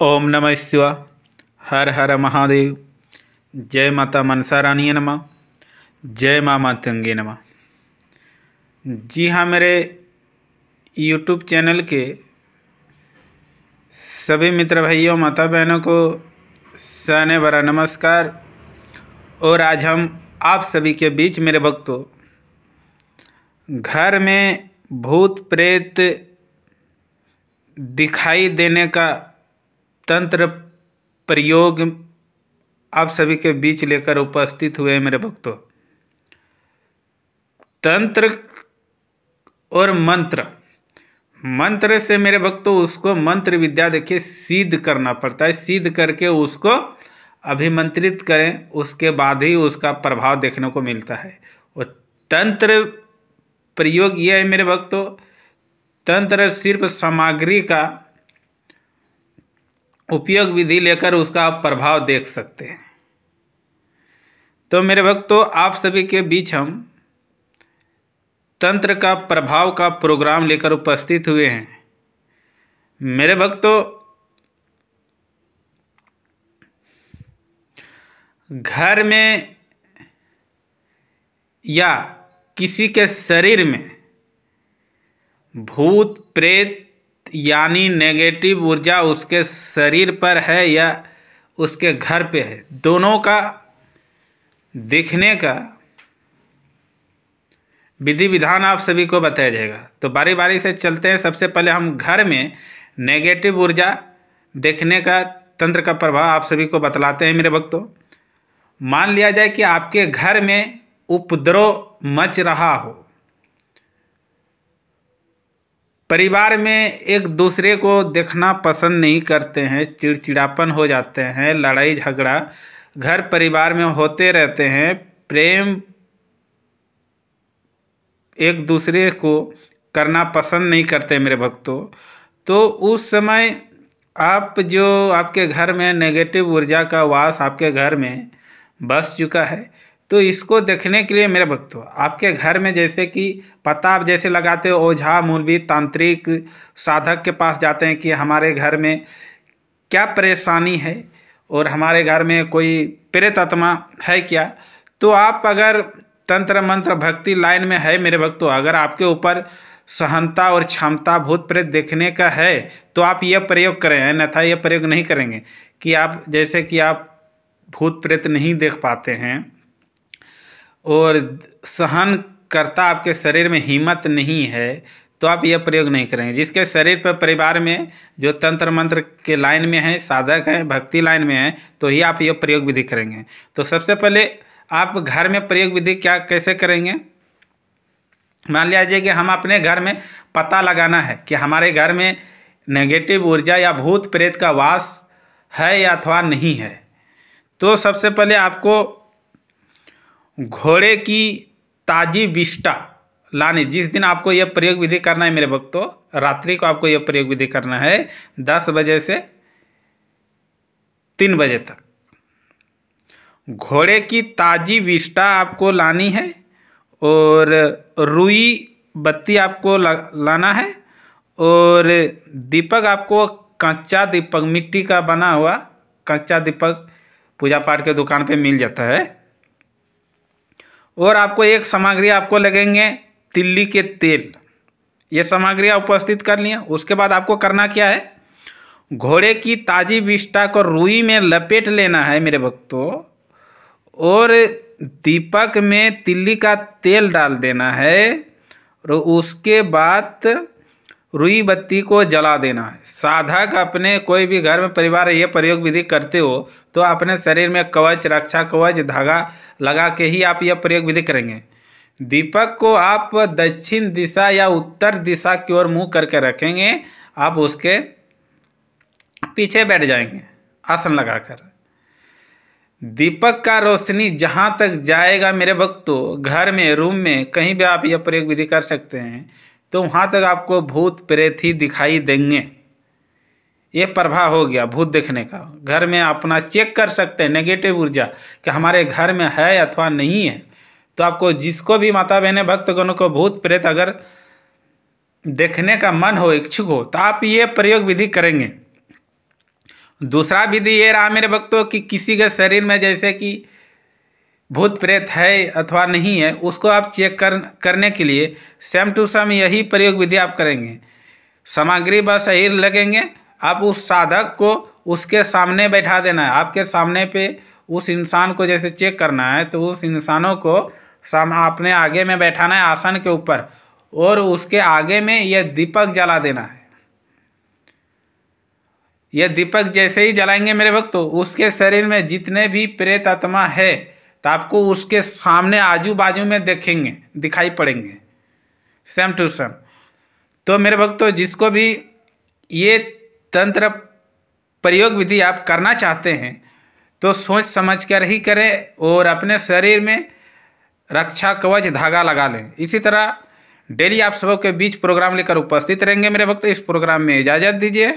ओम नमः शिवाय। हर हर महादेव। जय माता मनसा रानी नमः। जय माँ मातंगे नमः। जी हाँ, मेरे यूट्यूब चैनल के सभी मित्र भाइयों माता बहनों को सने बड़ा नमस्कार। और आज हम आप सभी के बीच मेरे भक्तों घर में भूत प्रेत दिखाई देने का तंत्र प्रयोग आप सभी के बीच लेकर उपस्थित हुए हैं मेरे भक्तों। तंत्र और मंत्र से मेरे भक्तों उसको मंत्र विद्या देखिए सिद्ध करना पड़ता है। सिद्ध करके उसको अभिमंत्रित करें, उसके बाद ही उसका प्रभाव देखने को मिलता है। और तंत्र प्रयोग यह है मेरे भक्तों, तंत्र सिर्फ सामग्री का उपयोग विधि लेकर उसका आप प्रभाव देख सकते हैं। तो मेरे भक्तों आप सभी के बीच हम तंत्र का प्रभाव का प्रोग्राम लेकर उपस्थित हुए हैं। मेरे भक्तों घर में या किसी के शरीर में भूत प्रेत यानी नेगेटिव ऊर्जा उसके शरीर पर है या उसके घर पे है, दोनों का दिखने का विधि विधान आप सभी को बताया जाएगा। तो बारी बारी से चलते हैं। सबसे पहले हम घर में नेगेटिव ऊर्जा देखने का तंत्र का प्रभाव आप सभी को बतलाते हैं मेरे भक्तों। मान लिया जाए कि आपके घर में उपद्रव मच रहा हो, परिवार में एक दूसरे को देखना पसंद नहीं करते हैं, चिड़चिड़ापन हो जाते हैं, लड़ाई झगड़ा घर परिवार में होते रहते हैं, प्रेम एक दूसरे को करना पसंद नहीं करते मेरे भक्तों। तो उस समय आप जो आपके घर में नेगेटिव ऊर्जा का वास आपके घर में बस चुका है, तो इसको देखने के लिए मेरे भक्तों आपके घर में जैसे कि पता आप जैसे लगाते हो, ओझा मूलवी तांत्रिक साधक के पास जाते हैं कि हमारे घर में क्या परेशानी है और हमारे घर में कोई प्रेत आत्मा है क्या। तो आप अगर तंत्र मंत्र भक्ति लाइन में है मेरे भक्तों, अगर आपके ऊपर सहनता और क्षमता भूत प्रेत देखने का है तो आप यह प्रयोग करें, अन्यथा यह प्रयोग नहीं करेंगे कि आप जैसे कि आप भूत प्रेत नहीं देख पाते हैं और सहन करता आपके शरीर में हिम्मत नहीं है, तो आप यह प्रयोग नहीं करेंगे। जिसके शरीर पर परिवार में जो तंत्र मंत्र के लाइन में है, साधक है, भक्ति लाइन में है, तो ही आप यह प्रयोग विधि करेंगे। तो सबसे पहले आप घर में प्रयोग विधि कैसे करेंगे। मान लिया जाए कि हम अपने घर में पता लगाना है कि हमारे घर में नेगेटिव ऊर्जा या भूत प्रेत का वास है या अथवा नहीं है। तो सबसे पहले आपको घोड़े की ताजी विष्टा लानी। जिस दिन आपको यह प्रयोग विधि करना है मेरे भक्तों, रात्रि को आपको यह प्रयोग विधि करना है 10 बजे से 3 बजे तक। घोड़े की ताजी विष्टा आपको लानी है और रुई बत्ती आपको लाना है और दीपक आपको कच्चा दीपक, मिट्टी का बना हुआ कच्चा दीपक पूजा पाठ के दुकान पे मिल जाता है। और आपको एक सामग्री आपको लगेंगे तिल्ली के तेल। ये सामग्री उपस्थित कर लिया। उसके बाद आपको करना क्या है, घोड़े की ताजी विष्टा को रुई में लपेट लेना है मेरे भक्तों और दीपक में तिल्ली का तेल डाल देना है और उसके बाद रुई बत्ती को जला देना है। साधक अपने कोई भी घर में परिवार ये प्रयोग विधि करते हो तो अपने शरीर में कवच, रक्षा कवच, धागा लगा के ही आप यह प्रयोग विधि करेंगे। दीपक को आप दक्षिण दिशा या उत्तर दिशा की ओर मुंह करके रखेंगे। आप उसके पीछे बैठ जाएंगे आसन लगाकर। दीपक का रोशनी जहाँ तक जाएगा मेरे भक्तों, घर में, रूम में, कहीं भी आप यह प्रयोग विधि कर सकते हैं, तो वहाँ तक आपको भूत प्रेत ही दिखाई देंगे। ये प्रभाव हो गया भूत देखने का। घर में अपना चेक कर सकते हैं नेगेटिव ऊर्जा कि हमारे घर में है अथवा नहीं है। तो आपको जिसको भी माता बहने भक्तगणों को भूत प्रेत अगर देखने का मन हो, इच्छुक हो, तो आप ये प्रयोग विधि करेंगे। दूसरा विधि ये रहा मेरे भक्तों कि किसी के शरीर में जैसे कि भूत प्रेत है अथवा नहीं है, उसको आप चेक करने के लिए सेम टू सेम यही प्रयोग विधि आप करेंगे। सामग्री बस सही लगेंगे, आप उस साधक को उसके सामने बैठा देना है। आपके सामने पे उस इंसान को जैसे चेक करना है तो उस इंसानों को अपने आगे में बैठाना है आसन के ऊपर, और उसके आगे में यह दीपक जला देना है। यह दीपक जैसे ही जलाएंगे मेरे भक्तों, उसके शरीर में जितने भी प्रेत आत्मा है तो आपको उसके सामने आजू बाजू में देखेंगे, दिखाई पड़ेंगे सेम टू सेम। तो मेरे भक्तों, जिसको भी ये तंत्र प्रयोग विधि आप करना चाहते हैं तो सोच समझ कर ही करें और अपने शरीर में रक्षा कवच धागा लगा लें। इसी तरह डेली आप सबों के बीच प्रोग्राम लेकर उपस्थित रहेंगे मेरे भक्त। इस प्रोग्राम में इजाज़त दीजिए।